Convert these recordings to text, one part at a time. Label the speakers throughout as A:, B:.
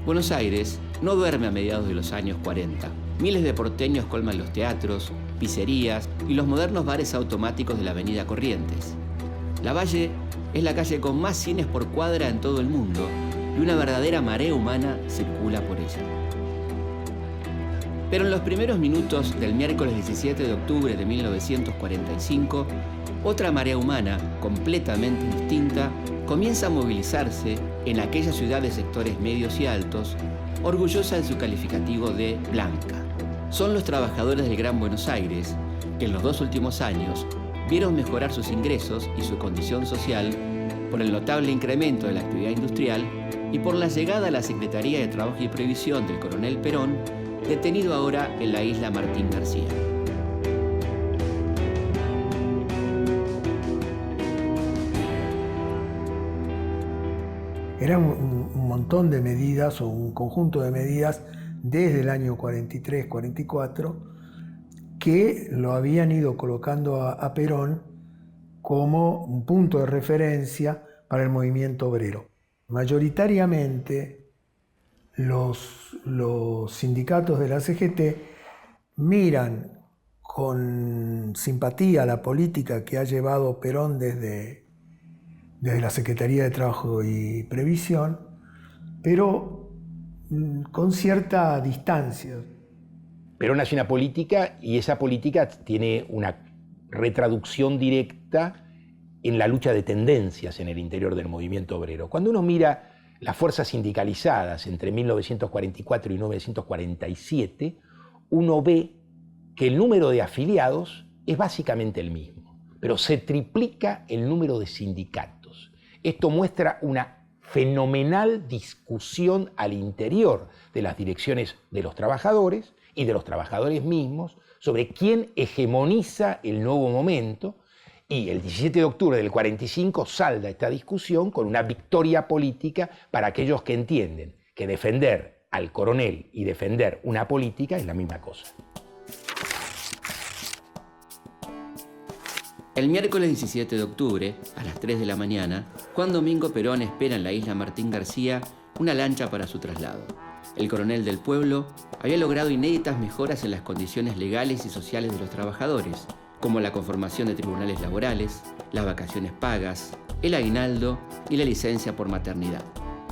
A: Buenos Aires no duerme a mediados de los años 40. Miles de porteños colman los teatros, pizzerías y los modernos bares automáticos de la avenida Corrientes. Lavalle es la calle con más cines por cuadra en todo el mundo y una verdadera marea humana circula por ella. Pero en los primeros minutos del miércoles 17 de octubre de 1945, otra marea humana, completamente distinta, comienza a movilizarse en aquella ciudad de sectores medios y altos, orgullosa de su calificativo de blanca. Son los trabajadores del Gran Buenos Aires, que en los 2 últimos años vieron mejorar sus ingresos y su condición social por el notable incremento de la actividad industrial y por la llegada a la Secretaría de Trabajo y Previsión del coronel Perón, detenido ahora en la isla Martín García.
B: Era un montón de medidas o un conjunto de medidas desde el año 43-44 que lo habían ido colocando a Perón como un punto de referencia para el movimiento obrero. Mayoritariamente los sindicatos de la CGT miran con simpatía la política que ha llevado Perón desde la Secretaría de Trabajo y Previsión, pero con cierta distancia.
C: Perón hace una política y esa política tiene una retraducción directa en la lucha de tendencias en el interior del movimiento obrero. Cuando uno mira las fuerzas sindicalizadas entre 1944 y 1947, uno ve que el número de afiliados es básicamente el mismo, pero se triplica el número de sindicatos. Esto muestra una fenomenal discusión al interior de las direcciones de los trabajadores y de los trabajadores mismos sobre quién hegemoniza el nuevo momento, y el 17 de octubre del 45 salda esta discusión con una victoria política para aquellos que entienden que defender al coronel y defender una política es la misma cosa.
A: El miércoles 17 de octubre, a las 3 de la mañana, Juan Domingo Perón espera en la isla Martín García una lancha para su traslado. El coronel del pueblo había logrado inéditas mejoras en las condiciones legales y sociales de los trabajadores, como la conformación de tribunales laborales, las vacaciones pagas, el aguinaldo y la licencia por maternidad.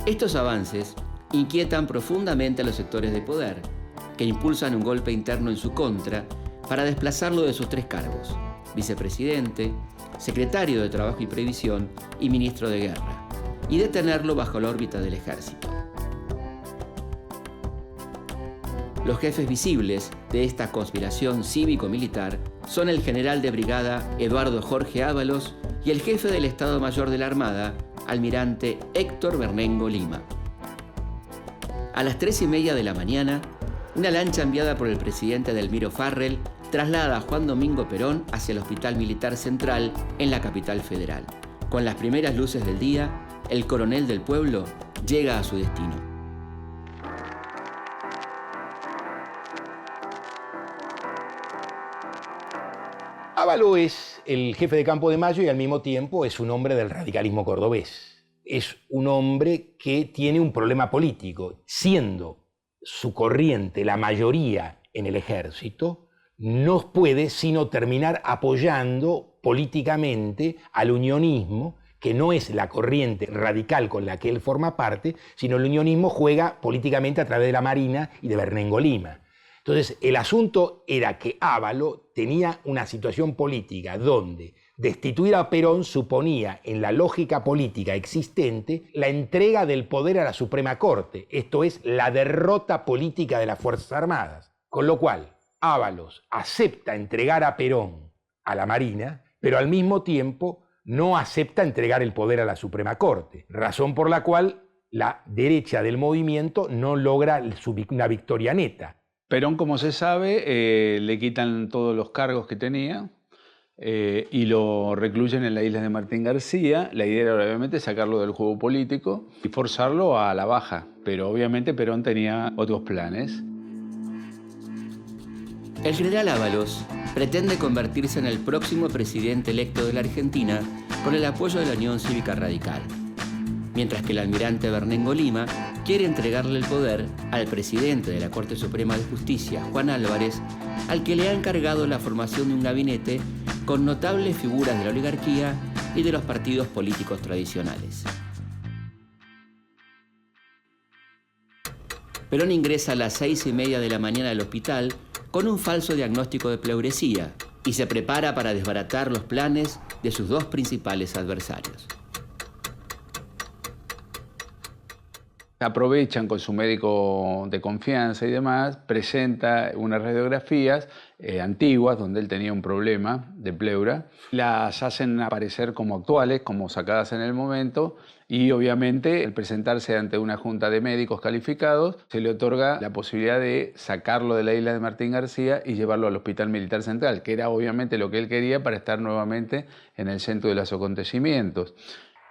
A: Estos avances inquietan profundamente a los sectores de poder, que impulsan un golpe interno en su contra para desplazarlo de sus 3 cargos: vicepresidente, secretario de Trabajo y Previsión y ministro de Guerra, y detenerlo bajo la órbita del ejército. Los jefes visibles de esta conspiración cívico-militar son el general de brigada Eduardo Jorge Ábalos y el jefe del Estado Mayor de la Armada, almirante Héctor Bernengo Lima. A las 3:30 de la mañana, una lancha enviada por el presidente Delmiro Farrell traslada a Juan Domingo Perón hacia el Hospital Militar Central en la capital federal. Con las primeras luces del día, el coronel del pueblo llega a su destino.
C: Ábalos es el jefe de Campo de Mayo y al mismo tiempo es un hombre del radicalismo cordobés. Es un hombre que tiene un problema político. Siendo su corriente la mayoría en el ejército, no puede sino terminar apoyando políticamente al unionismo, que no es la corriente radical con la que él forma parte, sino el unionismo juega políticamente a través de la Marina y de Bernengo Lima. Entonces, el asunto era que Ávalo tenía una situación política donde destituir a Perón suponía, en la lógica política existente, la entrega del poder a la Suprema Corte, esto es, la derrota política de las Fuerzas Armadas. Con lo cual, Ábalos acepta entregar a Perón a la Marina, pero al mismo tiempo no acepta entregar el poder a la Suprema Corte, razón por la cual la derecha del movimiento no logra una victoria neta.
D: Perón, como se sabe, le quitan todos los cargos que tenía y lo recluyen en la isla de Martín García. La idea era obviamente sacarlo del juego político y forzarlo a la baja, pero obviamente Perón tenía otros planes.
A: El general Ábalos pretende convertirse en el próximo presidente electo de la Argentina con el apoyo de la Unión Cívica Radical, mientras que el almirante Bernengo Lima quiere entregarle el poder al presidente de la Corte Suprema de Justicia, Juan Álvarez, al que le ha encargado la formación de un gabinete con notables figuras de la oligarquía y de los partidos políticos tradicionales. Perón ingresa a las 6:30 de la mañana al hospital con un falso diagnóstico de pleuresía y se prepara para desbaratar los planes de sus dos principales adversarios.
D: Aprovechan con su médico de confianza y demás, presenta unas radiografías antiguas donde él tenía un problema de pleura, las hacen aparecer como actuales, como sacadas en el momento, y obviamente al presentarse ante una junta de médicos calificados se le otorga la posibilidad de sacarlo de la isla de Martín García y llevarlo al Hospital Militar Central, que era obviamente lo que él quería para estar nuevamente en el centro de los acontecimientos.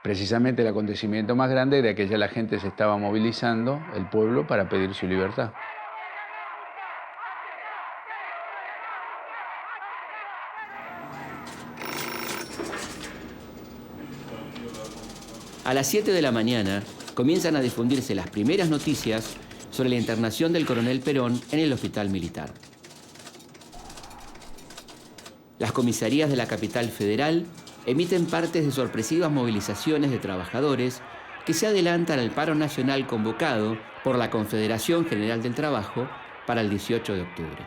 D: Precisamente el acontecimiento más grande era que ya la gente se estaba movilizando, el pueblo, para pedir su libertad.
A: A las 7 de la mañana comienzan a difundirse las primeras noticias sobre la internación del coronel Perón en el hospital militar. Las comisarías de la capital federal emiten partes de sorpresivas movilizaciones de trabajadores que se adelantan al paro nacional convocado por la Confederación General del Trabajo para el 18 de octubre.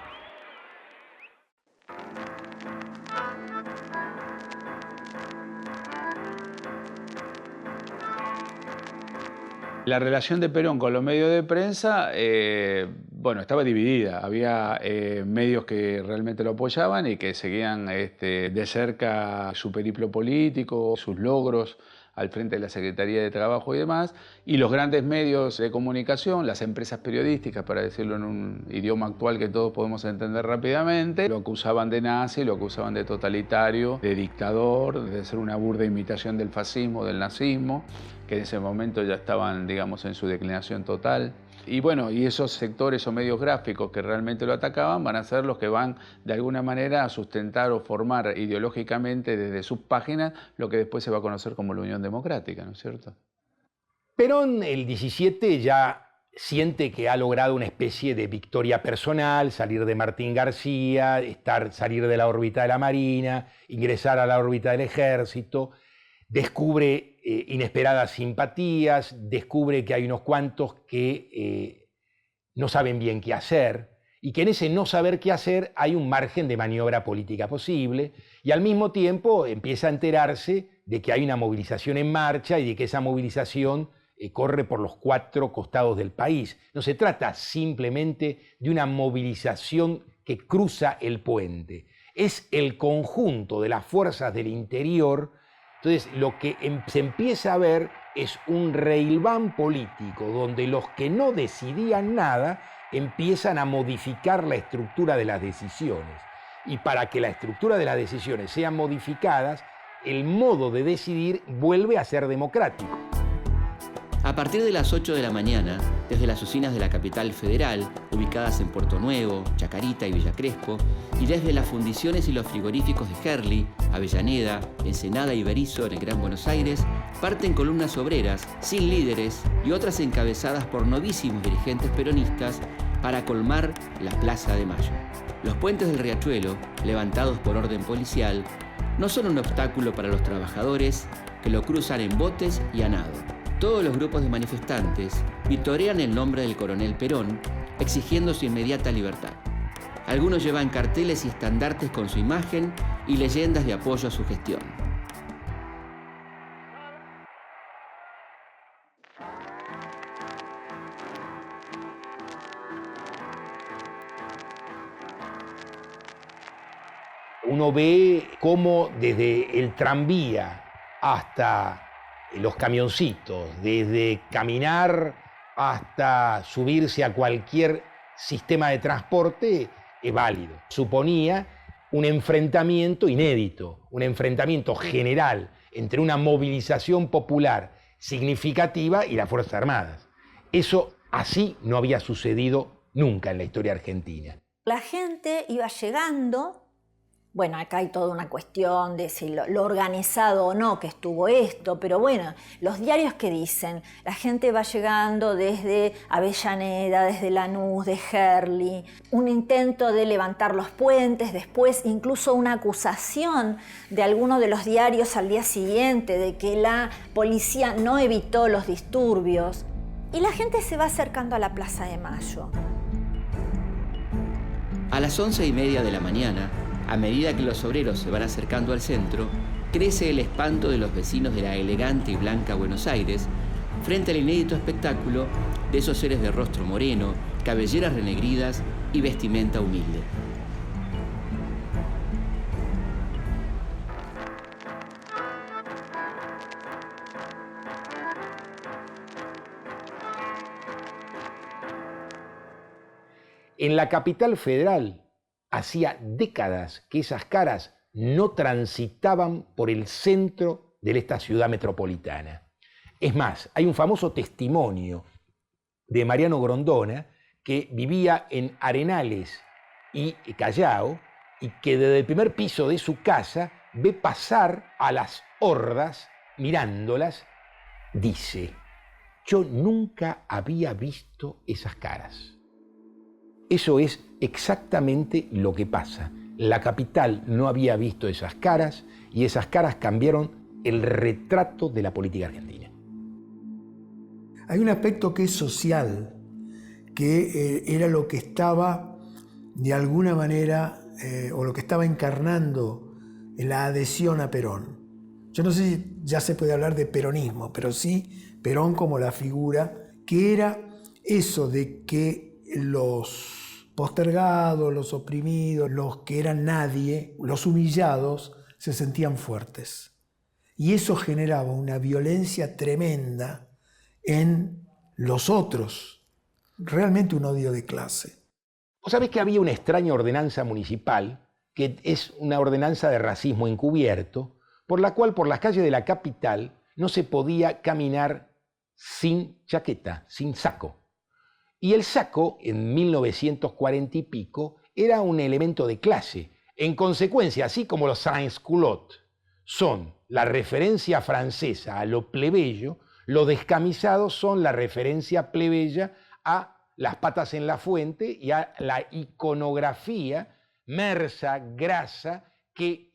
D: La relación de Perón con los medios de prensa, estaba dividida. Había medios que realmente lo apoyaban y que seguían de cerca su periplo político, sus logros al frente de la Secretaría de Trabajo y demás, y los grandes medios de comunicación, las empresas periodísticas, para decirlo en un idioma actual que todos podemos entender rápidamente, lo acusaban de nazi, lo acusaban de totalitario, de dictador, de ser una burda imitación del fascismo, del nazismo, que en ese momento ya estaban, digamos, en su declinación total. Y esos sectores o medios gráficos que realmente lo atacaban van a ser los que van de alguna manera a sustentar o formar ideológicamente desde sus páginas lo que después se va a conocer como la Unión Democrática, ¿no es cierto?
C: Perón, el 17, ya siente que ha logrado una especie de victoria personal, salir de Martín García, salir de la órbita de la Marina, ingresar a la órbita del Ejército, descubre inesperadas simpatías, descubre que hay unos cuantos que no saben bien qué hacer y que en ese no saber qué hacer hay un margen de maniobra política posible y al mismo tiempo empieza a enterarse de que hay una movilización en marcha y de que esa movilización corre por los 4 costados del país. No se trata simplemente de una movilización que cruza el puente, es el conjunto de las fuerzas del interior. Entonces, lo que se empieza a ver es un reilván político donde los que no decidían nada empiezan a modificar la estructura de las decisiones. Y para que la estructura de las decisiones sean modificadas, el modo de decidir vuelve a ser democrático.
A: A partir de las 8 de la mañana, desde las oficinas de la capital federal, ubicadas en Puerto Nuevo, Chacarita y Villa Crespo, y desde las fundiciones y los frigoríficos de Herli, Avellaneda, Ensenada y Berisso en el Gran Buenos Aires, parten columnas obreras, sin líderes y otras encabezadas por novísimos dirigentes peronistas para colmar la Plaza de Mayo. Los puentes del Riachuelo, levantados por orden policial, no son un obstáculo para los trabajadores que lo cruzan en botes y a nado. Todos los grupos de manifestantes vitorean el nombre del coronel Perón, exigiendo su inmediata libertad. Algunos llevan carteles y estandartes con su imagen y leyendas de apoyo a su gestión.
C: Uno ve cómo desde el tranvía hasta los camioncitos, desde caminar hasta subirse a cualquier sistema de transporte, es válido. Suponía un enfrentamiento inédito, un enfrentamiento general entre una movilización popular significativa y las Fuerzas Armadas. Eso así no había sucedido nunca en la historia argentina.
E: La gente iba llegando. Bueno, acá hay toda una cuestión de si lo organizado o no que estuvo esto, pero bueno, los diarios que dicen, la gente va llegando desde Avellaneda, desde Lanús, de Herli, un intento de levantar los puentes, después incluso una acusación de alguno de los diarios al día siguiente de que la policía no evitó los disturbios. Y la gente se va acercando a la Plaza de Mayo.
A: A las 11:30 de la mañana, a medida que los obreros se van acercando al centro, crece el espanto de los vecinos de la elegante y blanca Buenos Aires frente al inédito espectáculo de esos seres de rostro moreno, cabelleras renegridas y vestimenta humilde.
C: En la capital federal, hacía décadas que esas caras no transitaban por el centro de esta ciudad metropolitana. Es más, hay un famoso testimonio de Mariano Grondona, que vivía en Arenales y Callao, y que desde el primer piso de su casa ve pasar a las hordas mirándolas. Dice: yo nunca había visto esas caras. Eso es exactamente lo que pasa. La capital no había visto esas caras y esas caras cambiaron el retrato de la política argentina.
B: Hay un aspecto que es social, que era lo que estaba de alguna manera, o lo que estaba encarnando la adhesión a Perón. Yo no sé si ya se puede hablar de peronismo, pero sí Perón como la figura, que era eso de que los postergados, los oprimidos, los que eran nadie, los humillados, se sentían fuertes. Y eso generaba una violencia tremenda en los otros, realmente un odio de clase.
C: Vos sabés que había una extraña ordenanza municipal, que es una ordenanza de racismo encubierto, por la cual por las calles de la capital no se podía caminar sin chaqueta, sin saco. Y el saco, en 1940 y pico, era un elemento de clase. En consecuencia, así como los sans-culottes son la referencia francesa a lo plebeyo, los descamisados son la referencia plebeya a las patas en la fuente y a la iconografía mersa, grasa, que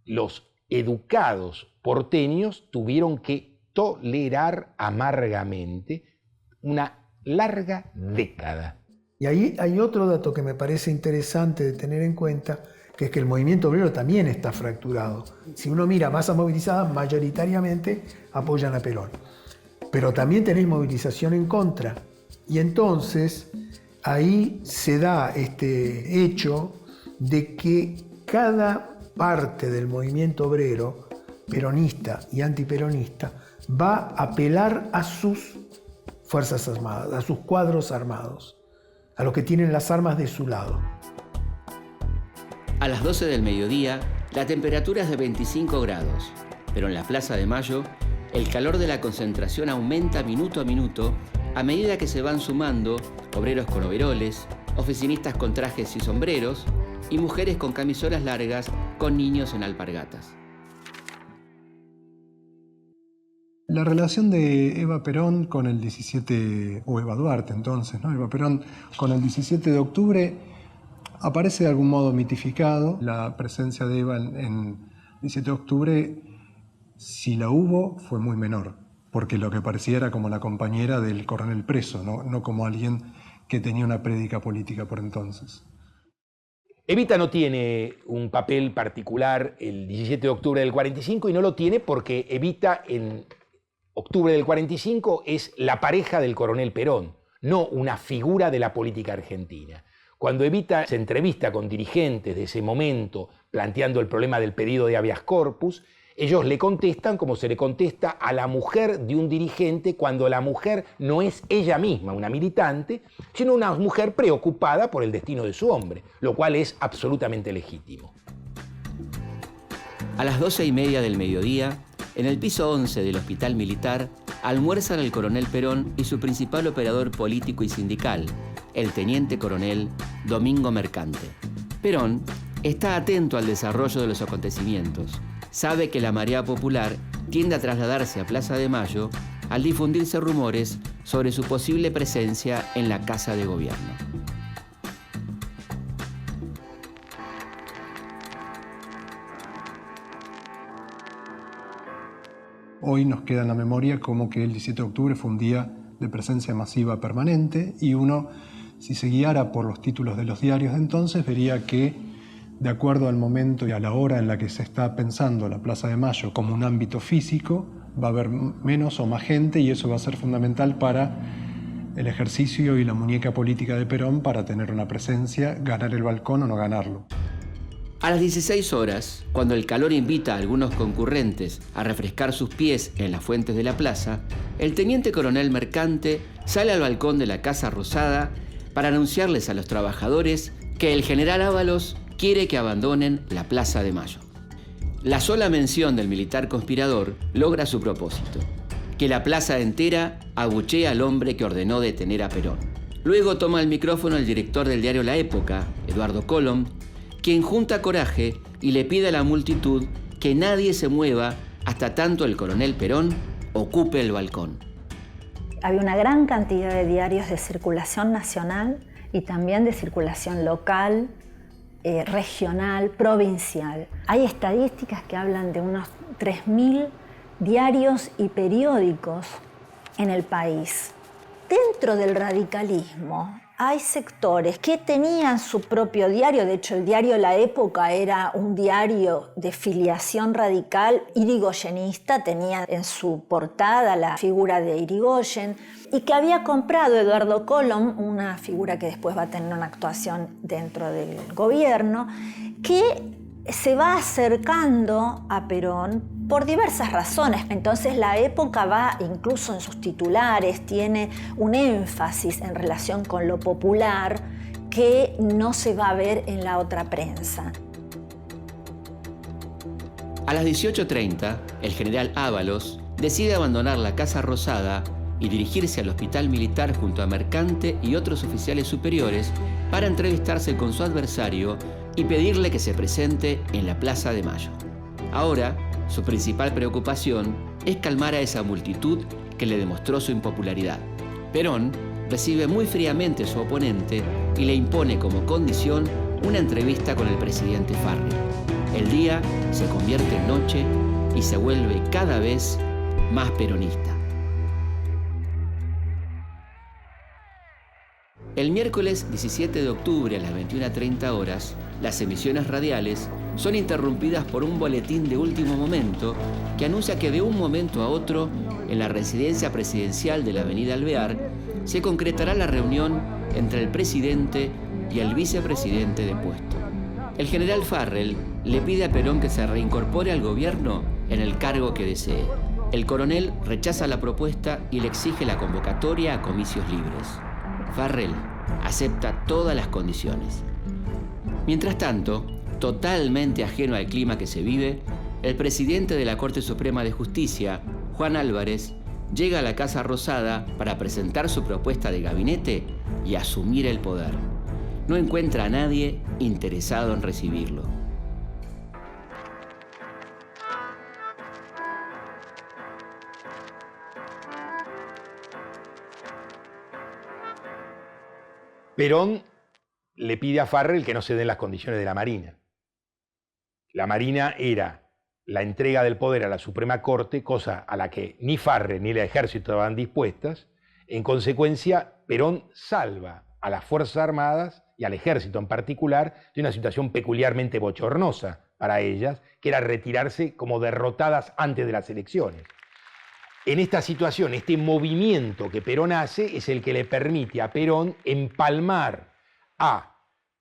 C: los educados porteños tuvieron que tolerar amargamente una larga década.
B: Y ahí hay otro dato que me parece interesante de tener en cuenta, que es que el movimiento obrero también está fracturado. Si uno mira masas movilizadas, mayoritariamente apoyan a Perón. Pero también tenéis movilización en contra. Y entonces ahí se da este hecho de que cada parte del movimiento obrero, peronista y antiperonista, va a apelar a sus Fuerzas Armadas, a sus cuadros armados, a los que tienen las armas de su lado.
A: A las 12 del mediodía, la temperatura es de 25 grados, pero en la Plaza de Mayo, el calor de la concentración aumenta minuto a minuto a medida que se van sumando obreros con overoles, oficinistas con trajes y sombreros y mujeres con camisolas largas con niños en alpargatas.
F: La relación de Eva Perón con el 17, o Eva Duarte entonces, ¿no? Eva Perón con el 17 de octubre aparece de algún modo mitificado. La presencia de Eva en 17 de octubre Si la hubo, fue muy menor, porque lo que parecía era como la compañera del coronel preso, no como alguien que tenía una prédica política por entonces.
C: Evita no tiene un papel particular el 17 de octubre del 45 y no lo tiene porque Evita en octubre del 45 es la pareja del coronel Perón, no una figura de la política argentina. Cuando Evita se entrevista con dirigentes de ese momento planteando el problema del pedido de habeas corpus, ellos le contestan como se le contesta a la mujer de un dirigente cuando la mujer no es ella misma una militante, sino una mujer preocupada por el destino de su hombre, lo cual es absolutamente legítimo.
A: A las 12:30 del mediodía, en el piso 11 del Hospital Militar, almuerzan el coronel Perón y su principal operador político y sindical, el teniente coronel Domingo Mercante. Perón está atento al desarrollo de los acontecimientos. Sabe que la marea popular tiende a trasladarse a Plaza de Mayo al difundirse rumores sobre su posible presencia en la Casa de Gobierno.
F: Hoy nos queda en la memoria como que el 17 de octubre fue un día de presencia masiva permanente y uno, si se guiara por los títulos de los diarios de entonces, vería que de acuerdo al momento y a la hora en la que se está pensando la Plaza de Mayo como un ámbito físico, va a haber menos o más gente y eso va a ser fundamental para el ejercicio y la muñeca política de Perón para tener una presencia, ganar el balcón o no ganarlo.
A: A las 16 horas, cuando el calor invita a algunos concurrentes a refrescar sus pies en las fuentes de la plaza, el teniente coronel Mercante sale al balcón de la Casa Rosada para anunciarles a los trabajadores que el general Ábalos quiere que abandonen la Plaza de Mayo. La sola mención del militar conspirador logra su propósito, que la plaza entera abuchee al hombre que ordenó detener a Perón. Luego toma el micrófono el director del diario La Época, Eduardo Colom, quien junta coraje y le pide a la multitud que nadie se mueva hasta tanto el coronel Perón ocupe el balcón.
E: Había una gran cantidad de diarios de circulación nacional y también de circulación local, regional, provincial. Hay estadísticas que hablan de unos 3.000 diarios y periódicos en el país. Dentro del radicalismo hay sectores que tenían su propio diario. De hecho, el diario La Época era un diario de filiación radical irigoyenista, tenía en su portada la figura de Irigoyen, y que había comprado Eduardo Colom, una figura que después va a tener una actuación dentro del gobierno, que se va acercando a Perón por diversas razones. Entonces La Época va, incluso en sus titulares, tiene un énfasis en relación con lo popular que no se va a ver en la otra prensa.
A: A las 18:30, el general Ábalos decide abandonar la Casa Rosada y dirigirse al Hospital Militar junto a Mercante y otros oficiales superiores para entrevistarse con su adversario y pedirle que se presente en la Plaza de Mayo. Ahora, su principal preocupación es calmar a esa multitud que le demostró su impopularidad. Perón recibe muy fríamente a su oponente y le impone como condición una entrevista con el presidente Farrell. El día se convierte en noche y se vuelve cada vez más peronista. El miércoles 17 de octubre a las 21:30 horas, las emisiones radiales son interrumpidas por un boletín de último momento que anuncia que de un momento a otro, en la residencia presidencial de la Avenida Alvear, se concretará la reunión entre el presidente y el vicepresidente depuesto. El general Farrell le pide a Perón que se reincorpore al gobierno en el cargo que desee. El coronel rechaza la propuesta y le exige la convocatoria a comicios libres. Farrell acepta todas las condiciones. Mientras tanto, totalmente ajeno al clima que se vive, el presidente de la Corte Suprema de Justicia, Juan Álvarez, llega a la Casa Rosada para presentar su propuesta de gabinete y asumir el poder. No encuentra a nadie interesado en recibirlo.
C: Perón le pide a Farrell que no se den las condiciones de la Marina. La Marina era la entrega del poder a la Suprema Corte, cosa a la que ni Farrell ni el ejército estaban dispuestas. En consecuencia, Perón salva a las Fuerzas Armadas y al ejército en particular de una situación peculiarmente bochornosa para ellas, que era retirarse como derrotadas antes de las elecciones. En esta situación, este movimiento que Perón hace es el que le permite a Perón empalmar a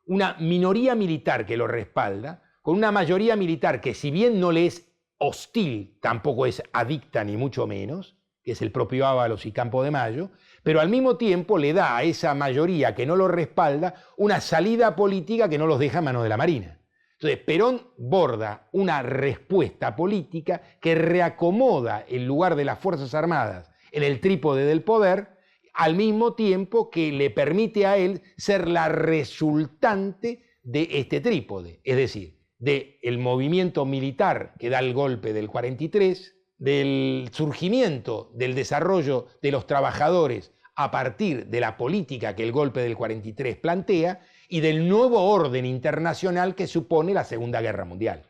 C: una minoría militar que lo respalda con una mayoría militar que, si bien no le es hostil, tampoco es adicta ni mucho menos, que es el propio Ábalos y Campo de Mayo, pero al mismo tiempo le da a esa mayoría que no lo respalda una salida política que no los deja en manos de la Marina. Entonces, Perón borda una respuesta política que reacomoda el lugar de las Fuerzas Armadas en el trípode del poder, al mismo tiempo que le permite a él ser la resultante de este trípode, es decir, del movimiento militar que da el golpe del 43, del surgimiento, del desarrollo de los trabajadores a partir de la política que el golpe del 43 plantea, y del nuevo orden internacional que supone la Segunda Guerra Mundial.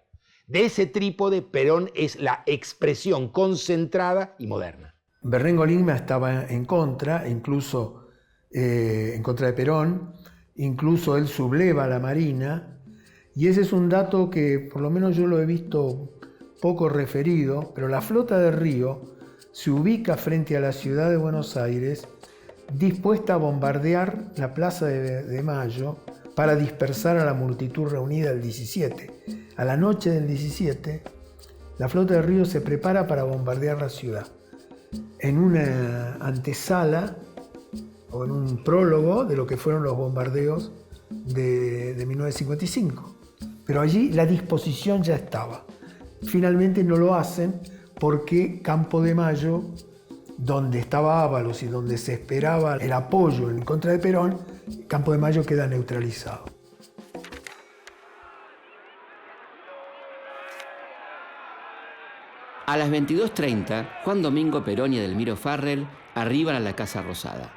C: De ese trípode, Perón es la expresión concentrada y moderna.
B: Bernengo Lima estaba en contra, incluso en contra de Perón, incluso él subleva a la Marina, y ese es un dato que por lo menos yo lo he visto poco referido, pero la flota de Río se ubica frente a la ciudad de Buenos Aires, dispuesta a bombardear la Plaza de Mayo para dispersar a la multitud reunida el 17. A la noche del 17, la flota de Río se prepara para bombardear la ciudad. En una antesala o en un prólogo de lo que fueron los bombardeos de 1955. Pero allí la disposición ya estaba. Finalmente no lo hacen porque Campo de Mayo, donde estaba Ábalos y donde se esperaba el apoyo en contra de Perón, Campo de Mayo queda neutralizado.
A: A las 22:30, Juan Domingo Perón y Edelmiro Farrell arriban a la Casa Rosada.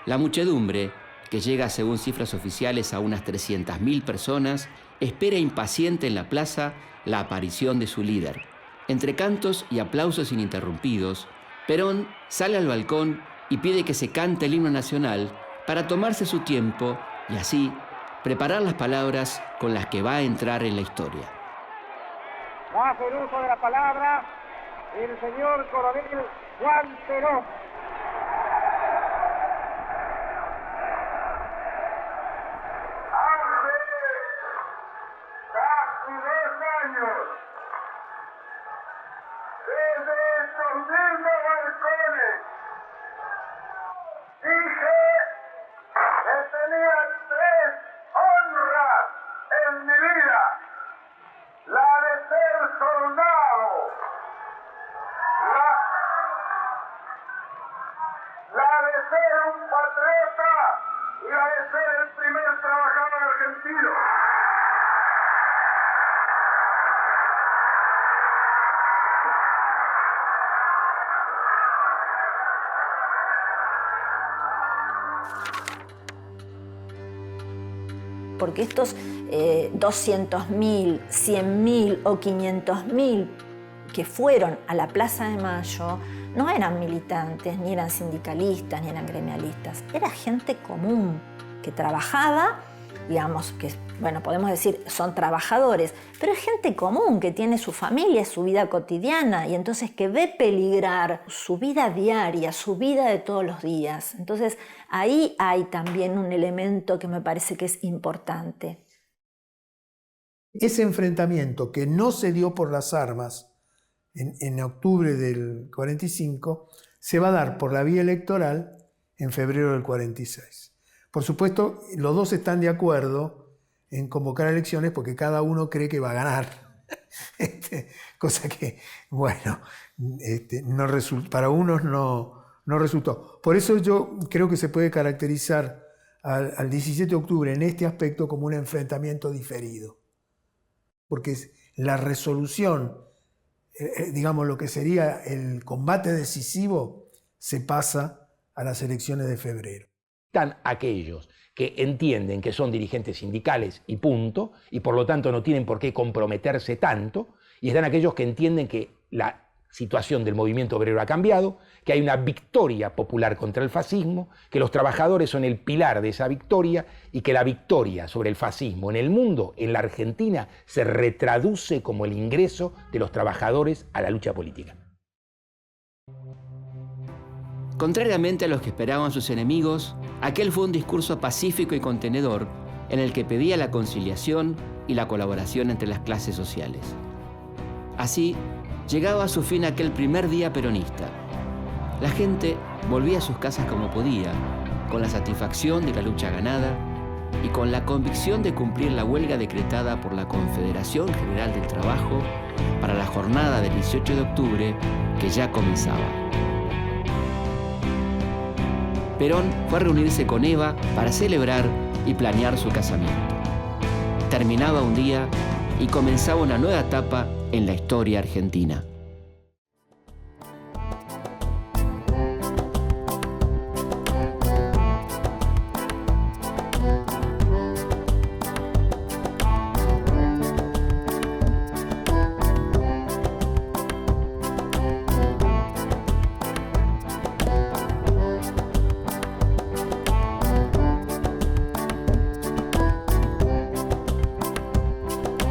A: La muchedumbre, que llega según cifras oficiales a unas 300.000 personas, espera impaciente en la plaza la aparición de su líder. Entre cantos y aplausos ininterrumpidos, Perón sale al balcón y pide que se cante el himno nacional para tomarse su tiempo y así preparar las palabras con las que va a entrar en la historia.
G: Bajo el uso de la palabra, el señor coronel Juan Perón. Hace casi 2 años, desde estos mismos balcones, dije que tenía 3 honras en mi vida: la de ser soldado, la de ser un patriota y la de ser el primer trabajador argentino.
E: Porque estos 200.000, 100.000 o 500.000 que fueron a la Plaza de Mayo no eran militantes, ni eran sindicalistas, ni eran gremialistas. Era gente común que trabajaba, digamos que, bueno, podemos decir son trabajadores, pero es gente común que tiene su familia, su vida cotidiana, y entonces que ve peligrar su vida diaria, su vida de todos los días. Entonces ahí hay también un elemento que me parece que es importante.
B: Ese enfrentamiento que no se dio por las armas en octubre del 45, se va a dar por la vía electoral en febrero del 46. Por supuesto, los dos están de acuerdo en convocar elecciones porque cada uno cree que va a ganar. Cosa que, bueno, para unos no resultó. Por eso yo creo que se puede caracterizar al 17 de octubre en este aspecto como un enfrentamiento diferido. Porque la resolución, digamos, lo que sería el combate decisivo, se pasa a las elecciones de febrero.
C: Están aquellos que entienden que son dirigentes sindicales y punto, y por lo tanto no tienen por qué comprometerse tanto, y están aquellos que entienden que la situación del movimiento obrero ha cambiado, que hay una victoria popular contra el fascismo, que los trabajadores son el pilar de esa victoria y que la victoria sobre el fascismo en el mundo, en la Argentina, se retraduce como el ingreso de los trabajadores a la lucha política.
A: Contrariamente a los que esperaban sus enemigos, aquel fue un discurso pacífico y contenedor en el que pedía la conciliación y la colaboración entre las clases sociales. Así, llegaba a su fin aquel primer día peronista. La gente volvía a sus casas como podía, con la satisfacción de la lucha ganada y con la convicción de cumplir la huelga decretada por la Confederación General del Trabajo para la jornada del 18 de octubre que ya comenzaba. Perón fue a reunirse con Eva para celebrar y planear su casamiento. Terminaba un día y comenzaba una nueva etapa en la historia argentina.